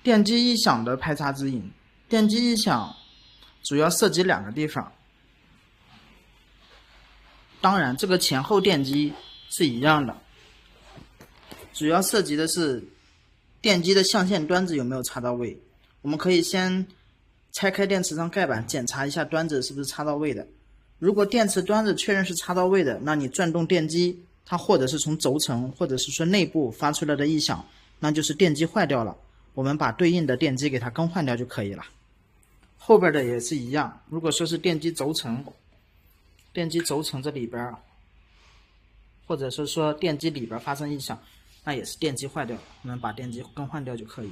电机异响的排查指引。电机异响主要涉及2个地方，当然这个前后电机是一样的，主要涉及的是电机的象限端子有没有插到位。我们可以先拆开电池上盖板，检查一下端子是不是插到位的。如果电池端子确认是插到位的，那你转动电机，它或者是从轴承或者是说内部发出来的异响，那就是电机坏掉了，我们把对应的电机给它更换掉就可以了。后边的也是一样，如果说是电机轴承这里边，或者是说电机里边发生异响，那也是电机坏掉了，我们把电机更换掉就可以。